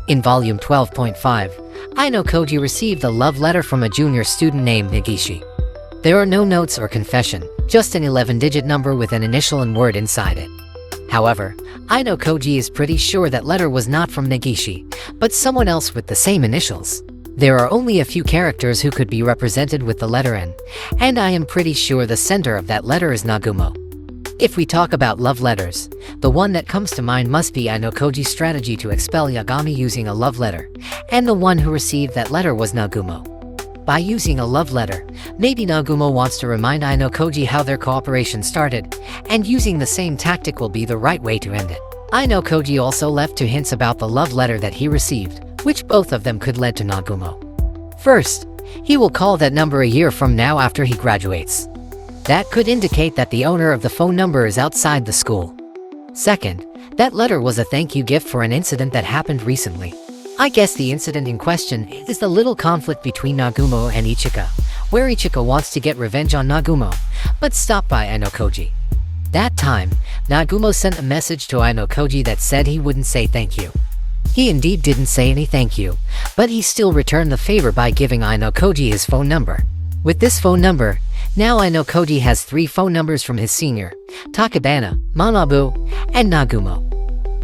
In volume 12.5, Ayanokoji received a love letter from a junior student named Nagishi. There are no notes or confession, just an 11-digit number with an initial and word inside it. However, Ayanokoji is pretty sure that letter was not from Nagishi, but someone else with the same initials. There are only a few characters who could be represented with the letter N, and I am pretty sure the center of that letter is Nagumo. If we talk about love letters, the one that comes to mind must be Ayanokoji's strategy to expel Yagami using a love letter, and the one who received that letter was Nagumo. By using a love letter, maybe Nagumo wants to remind Ayanokoji how their cooperation started, and using the same tactic will be the right way to end it. Ayanokoji also left two hints about the love letter that he received, which both of them could lead to Nagumo. First, he will call that number a year from now after he graduates. That could indicate that the owner of the phone number is outside the school. Second, that letter was a thank you gift for an incident that happened recently. I guess the incident in question is the little conflict between Nagumo and Ichika, where Ichika wants to get revenge on Nagumo, but stopped by Ayanokoji. That time, Nagumo sent a message to Ayanokoji that said he wouldn't say thank you. He indeed didn't say any thank you, but he still returned the favor by giving Ayanokoji his phone number. With this phone number, now Ayanokoji has 3 phone numbers from his senior, Takebana, Manabu, and Nagumo.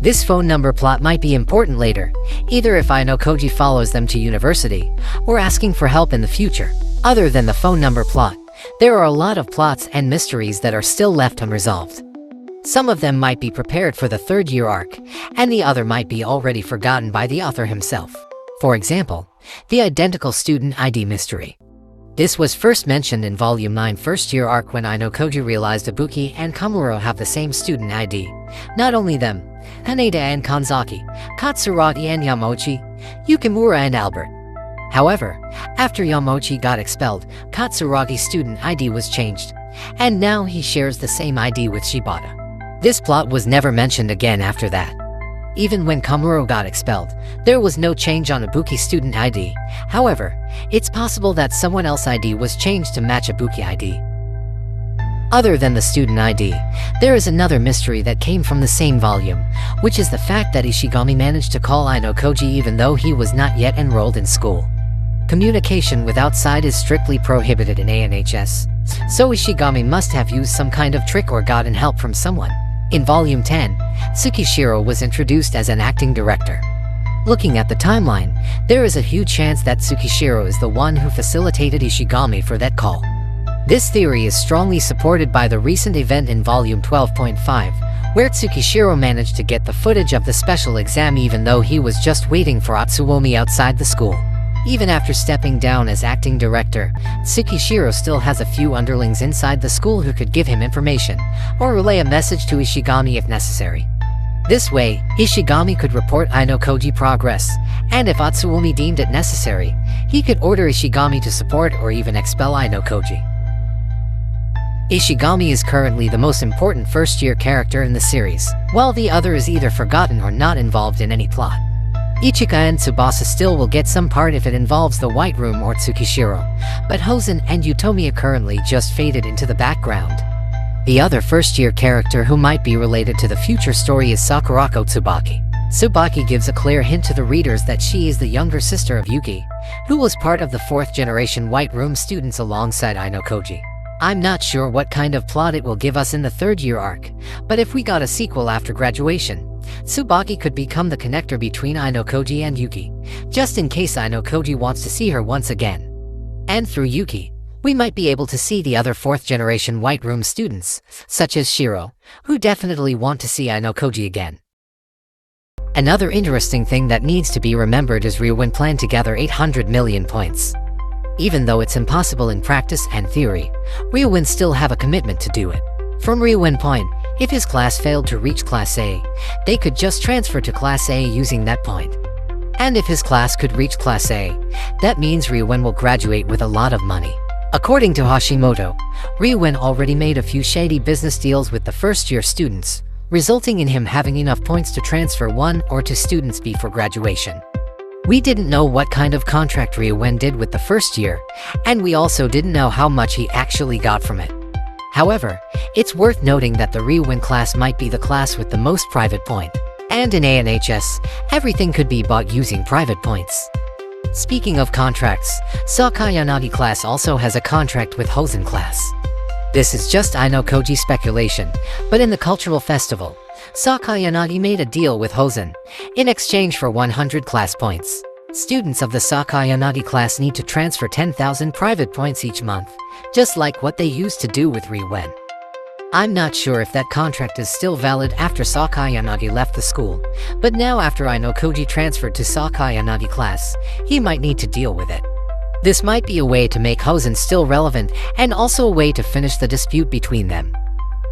This phone number plot might be important later, either if Ayanokoji follows them to university, or asking for help in the future. Other than the phone number plot, there are a lot of plots and mysteries that are still left unresolved. Some of them might be prepared for the 3rd year arc, and the other might be already forgotten by the author himself. For example, the identical student ID mystery. This was first mentioned in Volume 9 1st year arc when Ayanokoji realized Ibuki and Kamuro have the same student ID. Not only them, Haneda and Kanzaki, Katsuragi and Yamochi, Yukimura and Albert. However, after Yamochi got expelled, Katsuragi's student ID was changed, and now he shares the same ID with Shibata. This plot was never mentioned again after that. Even when Kamuro got expelled, there was no change on Ibuki's student ID. However, it's possible that someone else's ID was changed to match Ibuki ID. Other than the student ID, there is another mystery that came from the same volume, which is the fact that Ishigami managed to call Ayanokoji even though he was not yet enrolled in school. Communication with outside is strictly prohibited in ANHS, so Ishigami must have used some kind of trick or gotten help from someone. In Volume 10, Tsukishiro was introduced as an acting director. Looking at the timeline, there is a huge chance that Tsukishiro is the one who facilitated Ishigami for that call. This theory is strongly supported by the recent event in Volume 12.5, where Tsukishiro managed to get the footage of the special exam even though he was just waiting for Atsuomi outside the school. Even after stepping down as acting director, Tsukishiro still has a few underlings inside the school who could give him information, or relay a message to Ishigami if necessary. This way, Ishigami could report Ayanokoji progress, and if Atsuomi deemed it necessary, he could order Ishigami to support or even expel Ayanokoji. Ishigami is currently the most important first-year character in the series, while the other is either forgotten or not involved in any plot. Ichika and Tsubasa still will get some part if it involves the White Room or Tsukishiro, but Hosen and Utomiya currently just faded into the background. The other first-year character who might be related to the future story is Sakurako Tsubaki. Tsubaki gives a clear hint to the readers that she is the younger sister of Yuki, who was part of the 4th generation White Room students alongside Ayanokoji. I'm not sure what kind of plot it will give us in the 3rd year arc, but if we got a sequel after graduation, Tsubaki could become the connector between Ayanokoji and Yuki, just in case Ayanokoji wants to see her once again. And through Yuki, we might be able to see the other 4th generation White Room students, such as Shiro, who definitely want to see Ayanokoji again. Another interesting thing that needs to be remembered is Ryuin planned to gather 800 million points. Even though it's impossible in practice and theory, Ryuin still have a commitment to do it. From Ryuin point, if his class failed to reach Class A, they could just transfer to Class A using that point. And if his class could reach Class A, that means Ryuin will graduate with a lot of money. According to Hashimoto, Ryuin already made a few shady business deals with the first-year students, resulting in him having enough points to transfer 1 or 2 students before graduation. We didn't know what kind of contract Ryuin did with the first year, and we also didn't know how much he actually got from it. However, it's worth noting that the Ryuin class might be the class with the most private point. And in ANHS, everything could be bought using private points. Speaking of contracts, Sakayanagi class also has a contract with Hosen class. This is just Ayanokoji speculation, but in the cultural festival, Sakayanagi made a deal with Hosen in exchange for 100 class points. Students of the Sakayanagi class need to transfer 10,000 private points each month, just like what they used to do with Riwen. I'm not sure if that contract is still valid after Sakayanagi left the school, but now after Ayanokoji transferred to Sakayanagi class, he might need to deal with it. This might be a way to make Hosen still relevant and also a way to finish the dispute between them.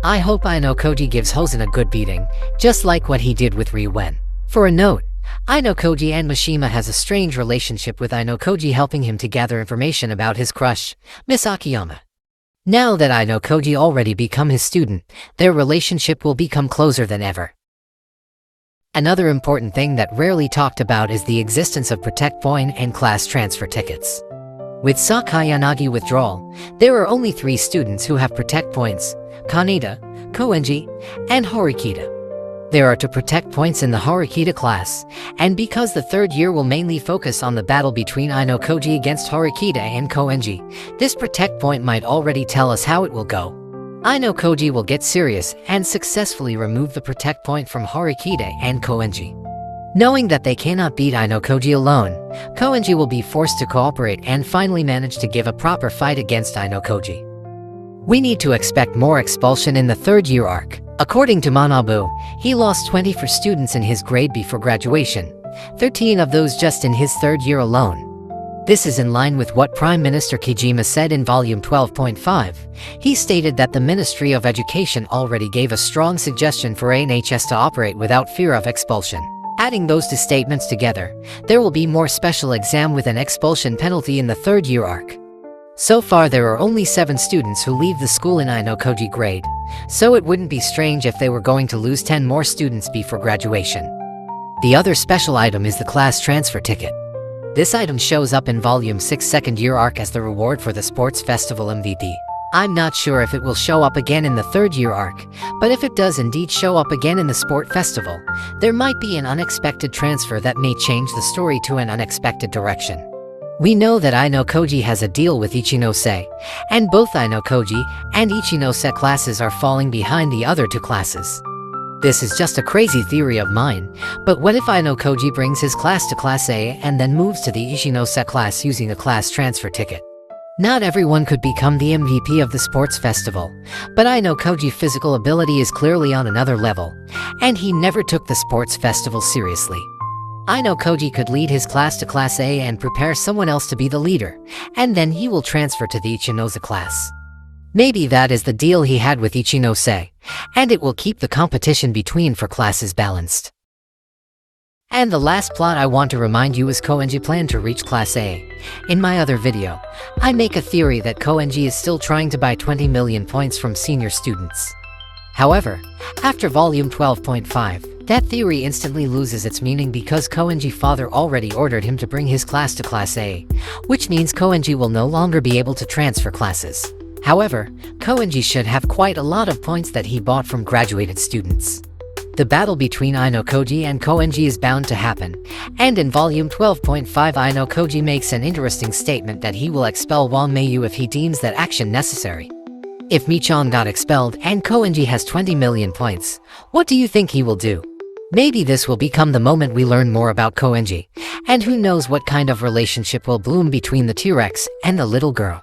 I hope Ayanokoji gives Hosen a good beating, just like what he did with Riwen. For a note, Ayanokoji and Mishima has a strange relationship with Ayanokoji helping him to gather information about his crush, Miss Akiyama. Now that Ayanokoji already become his student, their relationship will become closer than ever. Another important thing that rarely talked about is the existence of Protect Point and class transfer tickets. With Sakayanagi withdrawal, there are only 3 students who have Protect Points: Kaneda, Koenji, and Horikita. There are 2 Protect Points in the Horikita class, and because the 3rd year will mainly focus on the battle between Ayanokoji against Horikita and Koenji, this Protect Point might already tell us how it will go. Ayanokoji will get serious and successfully remove the Protect Point from Horikita and Koenji. Knowing that they cannot beat Ayanokoji alone, Koenji will be forced to cooperate and finally manage to give a proper fight against Ayanokoji. We need to expect more expulsion in the 3rd year arc. According to Manabu, he lost 24 students in his grade before graduation, 13 of those just in his 3rd year alone. This is in line with what Prime Minister Kijima said in Volume 12.5. He stated that the Ministry of Education already gave a strong suggestion for ANHS to operate without fear of expulsion. Adding those 2 statements together, there will be more special exam with an expulsion penalty in the 3rd year arc. So far there are only 7 students who leave the school in Ayanokoji grade, so it wouldn't be strange if they were going to lose 10 more students before graduation. The other special item is the class transfer ticket. This item shows up in Volume 6 2nd year arc as the reward for the sports festival MVP. I'm not sure if it will show up again in the 3rd year arc, but if it does indeed show up again in the sport festival, there might be an unexpected transfer that may change the story to an unexpected direction. We know that Ayanokoji has a deal with Ichinose, and both Ayanokoji and Ichinose classes are falling behind the other 2 classes. This is just a crazy theory of mine, but what if Ayanokoji brings his class to Class A and then moves to the Ichinose class using a class transfer ticket? Not everyone could become the MVP of the sports festival, but Ayanokoji's physical ability is clearly on another level, and he never took the sports festival seriously. Ayanokoji could lead his class to Class A and prepare someone else to be the leader, and then he will transfer to the Ichinose class. Maybe that is the deal he had with Ichinose, and it will keep the competition between classes balanced. And the last plot I want to remind you is Koenji plan to reach Class A. In my other video, I make a theory that Koenji is still trying to buy 20 million points from senior students. However, after Volume 12.5, that theory instantly loses its meaning because Koenji's father already ordered him to bring his class to Class A, which means Koenji will no longer be able to transfer classes. However, Koenji should have quite a lot of points that he bought from graduated students. The battle between Ayanokoji and Koenji is bound to happen, and in Volume 12.5 Ayanokoji makes an interesting statement that he will expel Wang Meiyu if he deems that action necessary. If Michan got expelled and Koenji has 20 million points, what do you think he will do? Maybe this will become the moment we learn more about Koenji, and who knows what kind of relationship will bloom between the T-Rex and the little girl.